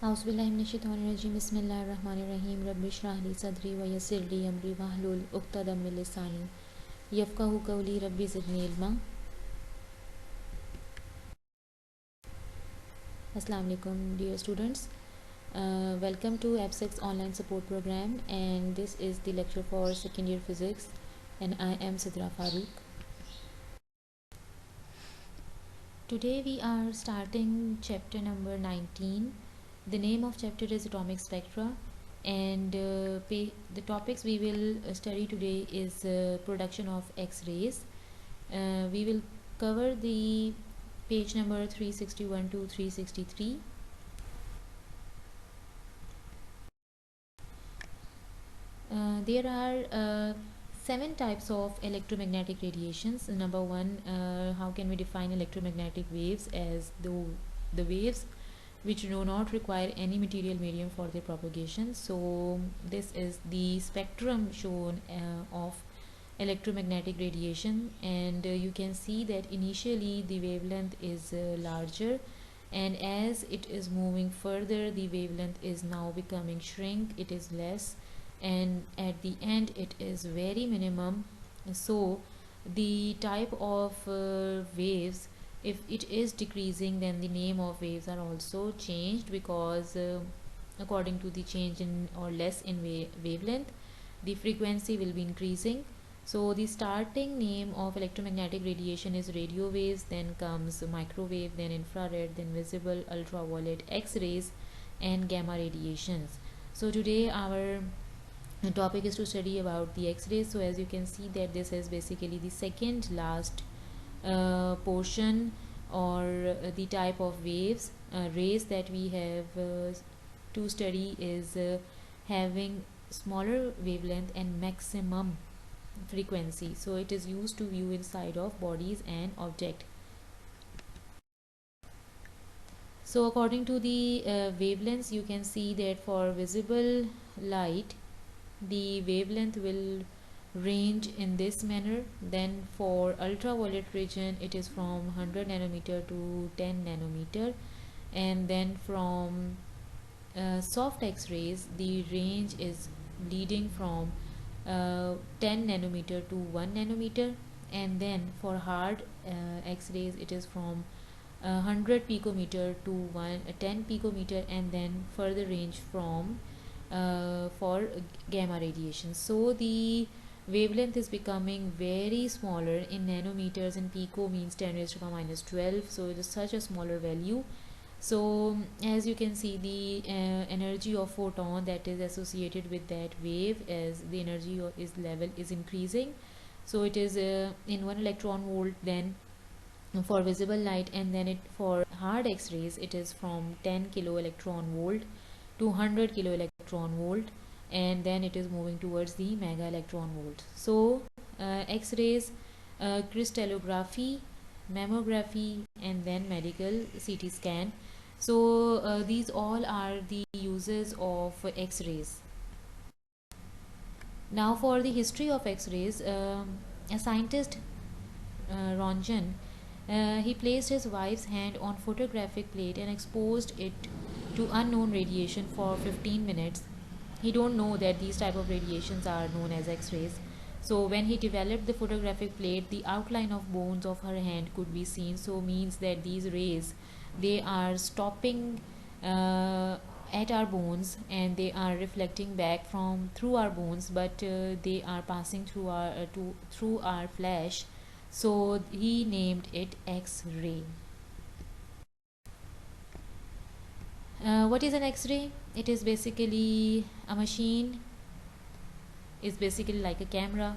औज़ुबिल्लाहिमिनश्शैतानिर्रजीम बिस्मिल्लाहिर्रहमानिर्रहीम रब्बि इश्रह ली सदरी व यस्सिर ली अमरी वहलुल उक़्दतम मिन लिसानी यफ़क़हू क़ौली rabbi ज़िदनी इल्मा। Assalamu alaikum dear students. Welcome to F6 online support program, and this is the lecture for second year physics, and I am Sidra Farooq. Today we are starting chapter number 19. The name of chapter is atomic spectra, and the topics we will study today is production of X-rays. We will cover the page number 361 to 363. There are 7 types of electromagnetic radiations. Number one, how can we define electromagnetic waves? As the waves which do not require any material medium for their propagation. So this is the spectrum shown of electromagnetic radiation, and you can see that initially the wavelength is larger, and as it is moving further the wavelength is now becoming shrink, it is less, and at the end it is very minimum. So the type of waves, if it is decreasing, then the name of waves are also changed, because according to the change in or less in wavelength, the frequency will be increasing. So the starting name of electromagnetic radiation is radio waves, then comes microwave, then infrared, then visible, ultraviolet, X-rays, and gamma radiations. So today our topic is to study about the X-rays. So as you can see that this is basically the second last portion, or the type of waves rays that we have to study is having smaller wavelength and maximum frequency. So it is used to view inside of bodies and object. So according to the wavelengths, you can see that for visible light the wavelength will range in this manner. Then for ultraviolet region it is from 100 nanometer to 10 nanometer, and then from soft X-rays the range is leading from 10 nanometer to 1 nanometer, and then for hard X-rays it is from 100 picometer to 10 picometer, and then further range from for gamma radiation. So the wavelength is becoming very smaller in nanometers, and pico means 10 raised to the minus 12, so it is such a smaller value. So as you can see, the energy of photon that is associated with that wave, as the energy is level is increasing, so it is in 1 electron volt then for visible light, and then it for hard X-rays it is from 10 kilo electron volt to 100 kilo electron volt, and then it is moving towards the mega electron volt. So X-rays, crystallography, mammography, and then medical CT scan. So these all are the uses of X-rays. Now for the history of X-rays, a scientist, Röntgen, he placed his wife's hand on photographic plate and exposed it to unknown radiation for 15 minutes. He don't know that these type of radiations are known as X-rays. So when he developed the photographic plate, the outline of bones of her hand could be seen. So means that these rays, they are stopping at our bones, and they are reflecting back from through our bones, but they are passing through our through our flesh. So he named it X-ray. What is an X-ray? It is basically a machine. It's basically like a camera.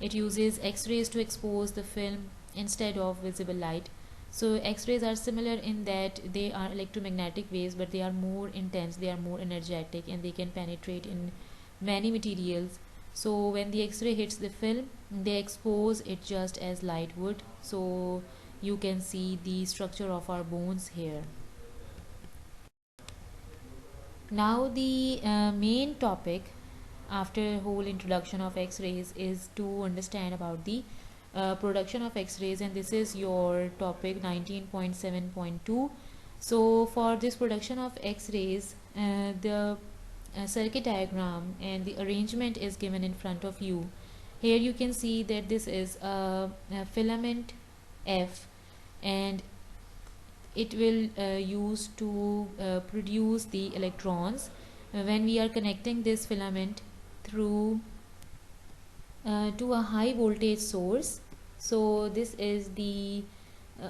It uses X-rays to expose the film instead of visible light. So X-rays are similar in that they are electromagnetic waves, but they are more intense, they are more energetic, and they can penetrate in many materials. So when the X-ray hits the film, they expose it just as light would. So you can see the structure of our bones here. Now the main topic after whole introduction of X-rays is to understand about the production of X-rays, and this is your topic 19.7.2. So for this production of X-rays, the circuit diagram and the arrangement is given in front of you. Here you can see that this is a filament F, and it will use to produce the electrons when we are connecting this filament through to a high voltage source. So this is the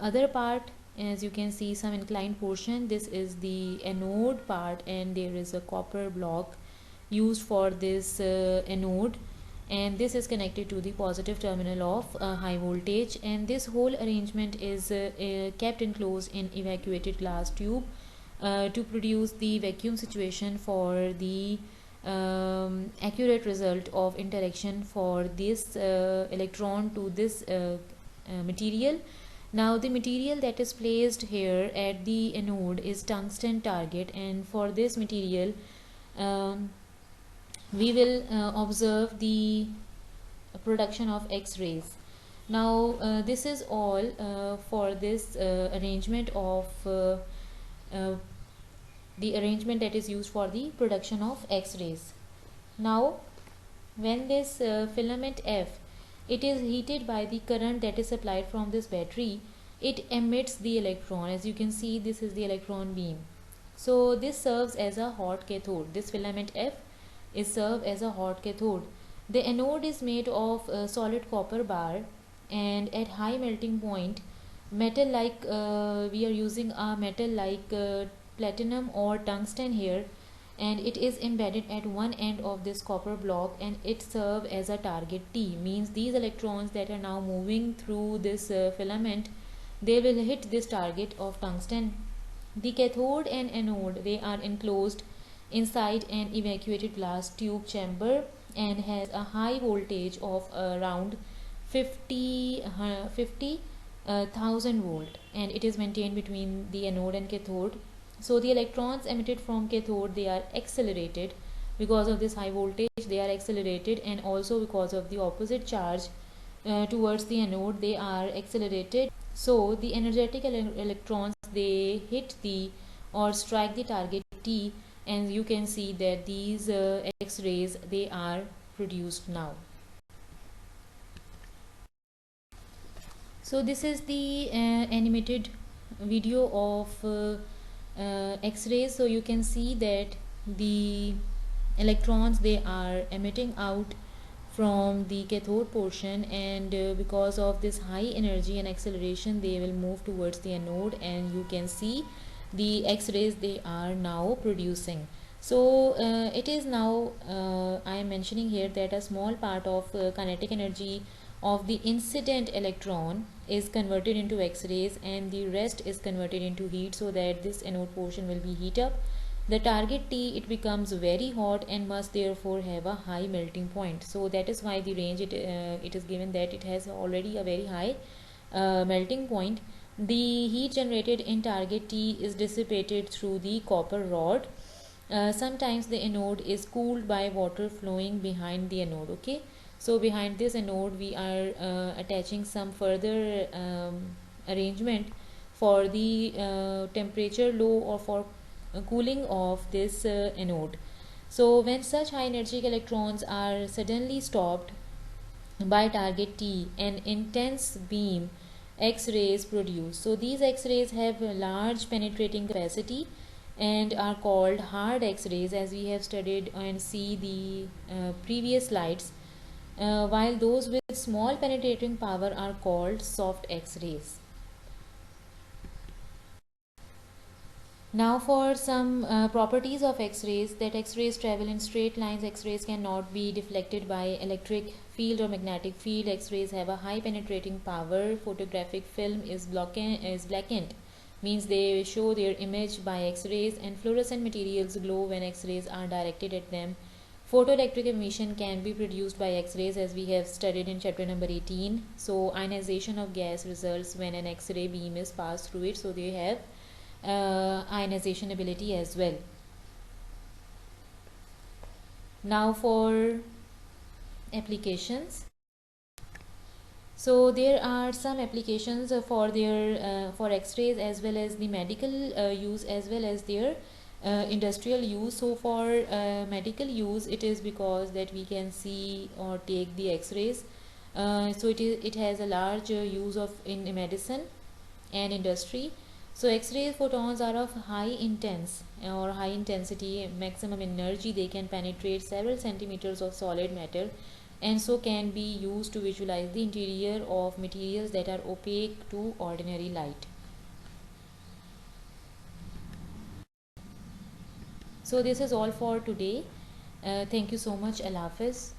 other part. As you can see, some inclined portion, this is the anode part, and there is a copper block used for this anode, and this is connected to the positive terminal of high voltage, and this whole arrangement is kept enclosed in evacuated glass tube to produce the vacuum situation for the accurate result of interaction for this electron to this material. Now the material that is placed here at the anode is tungsten target, and for this material we will observe the production of X-rays. Now this is all for this arrangement of the arrangement that is used for the production of X-rays. Now when this filament F, it is heated by the current that is supplied from this battery, it emits the electron. As you can see, this is the electron beam. So this serves as a hot cathode. This filament F is served as a hot cathode. The anode is made of solid copper bar, and at high melting point, metal like we are using a metal like platinum or tungsten here, and it is embedded at one end of this copper block, and it serves as a target T. Means these electrons that are now moving through this filament, they will hit this target of tungsten. The cathode and anode, they are enclosed inside an evacuated glass tube chamber and has a high voltage of around 50,000 volt, and it is maintained between the anode and cathode. So the electrons emitted from cathode, they are accelerated because of this high voltage, they are accelerated, and also because of the opposite charge towards the anode, they are accelerated. So the energetic electrons, they hit the or strike the target T, and you can see that these X-rays, they are produced now. So this is the animated video of X-rays. So you can see that the electrons, they are emitting out from the cathode portion, and because of this high energy and acceleration, they will move towards the anode, and you can see the X-rays, they are now producing. So it is now I am mentioning here that a small part of kinetic energy of the incident electron is converted into X-rays, and the rest is converted into heat, so that this anode portion will be heat up. The target T, it becomes very hot and must therefore have a high melting point. So that is why the range, it is given that it has already a very high melting point. The heat generated in target T is dissipated through the copper rod. Sometimes the anode is cooled by water flowing behind the anode. Okay, so behind this anode we are attaching some further arrangement for the temperature low or for cooling of this anode. So when such high energetic electrons are suddenly stopped by target T, an intense beam X-rays produce. So these X-rays have a large penetrating capacity and are called hard X-rays, as we have studied and see the previous slides, while those with small penetrating power are called soft X-rays. Now for some properties of X-rays, that X-rays travel in straight lines, X-rays cannot be deflected by electric field or magnetic field, X-rays have a high penetrating power, photographic film is blackened, means they show their image by X-rays, and fluorescent materials glow when X-rays are directed at them. Photoelectric emission can be produced by X-rays, as we have studied in chapter number 18. So ionization of gas results when an X-ray beam is passed through it, so they have ionization ability as well. Now for applications. So there are some applications for their for X-rays as well as the medical use as well as their industrial use. So for medical use, it is because that we can see or take the X-rays. So it has a large use of in medicine and industry. So X-ray photons are of high intense or high intensity, maximum energy. They can penetrate several centimeters of solid matter and so can be used to visualize the interior of materials that are opaque to ordinary light. So this is all for today. Thank you so much. Allah Hafiz.